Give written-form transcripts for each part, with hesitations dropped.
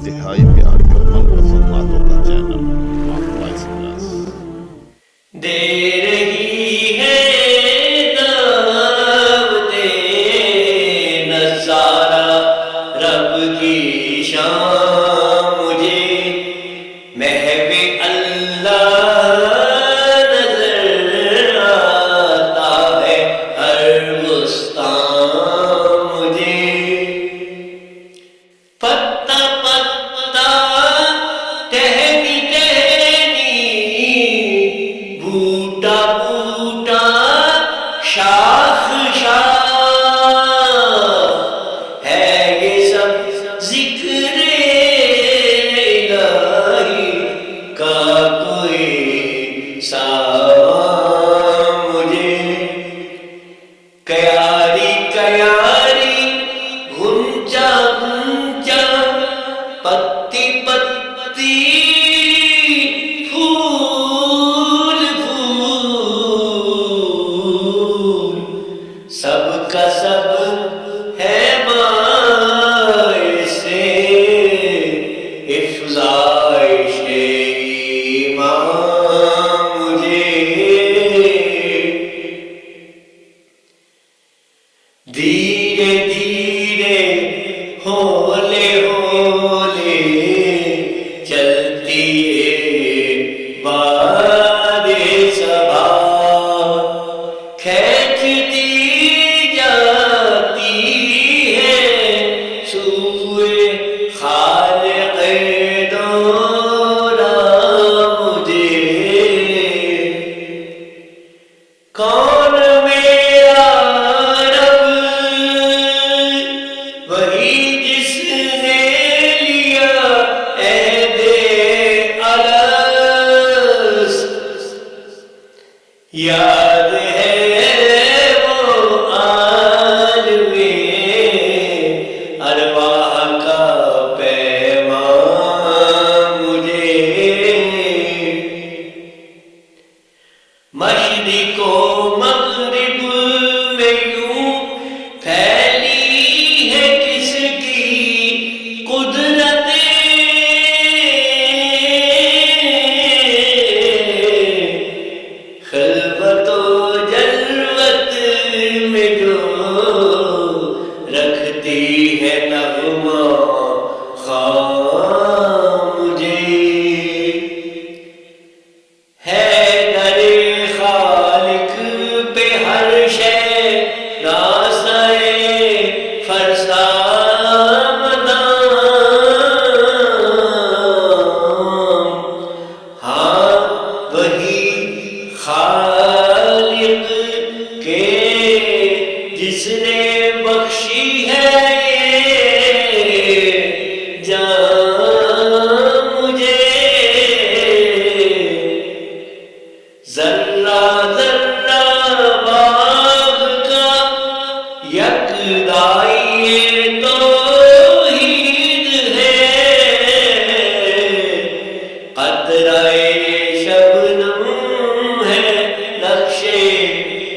انتہائی پیاری اور من پسند باتوں کا چینل وائس پلس دے رہی ہے دعوتِ نظارہ رب کی شان مجھے محو اللہ نظر آتا ہے ہر بستان مجھے پتا پتا ٹہنی ٹہنی بوٹا بوٹا شاخ شاخ ہے یہ سب ذکر الہی کا کوئی سامان مجھے کیاری کیاری گھنچا گھنچا پتی پتی پھول پھول سب کا سب ہے باعث افزائش ایمان مجھے دھیرے دھیرے ہولے ہولے چلتی ہے باد صبا کھینچتی جاتی ہے سوئے خالق دورہ مجھے کون میرا رب وہی جس نے لیا عہد الست یاد ہے وہ عالم ارواح کا پیغام مجھے مشرق و مغرب میں یوں پھیلی ہے کس کی قدرت خلوت و جلوت میں جو رکھتی ہے نغمہ خواہ مجھے ہے در خالق پہ ہر شے ناسائے فرسام دام ہاں وہی خالق کے جس نے بخشی ہے یہ جان مجھے ذرہ ذرہ باغ کا یکدائی توحید ہے قطرہ شبنم ہے نقش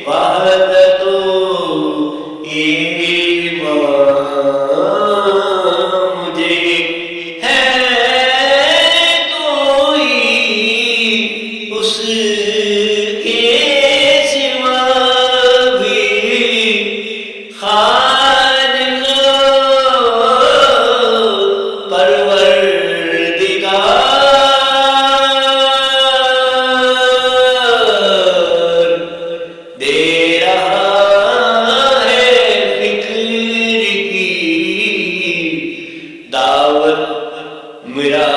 وحدت و ایمان مجھے ہے کوئی اس کے سوا بھی خالق پروردگار دے رہا ہے فکر کی دعوت میرا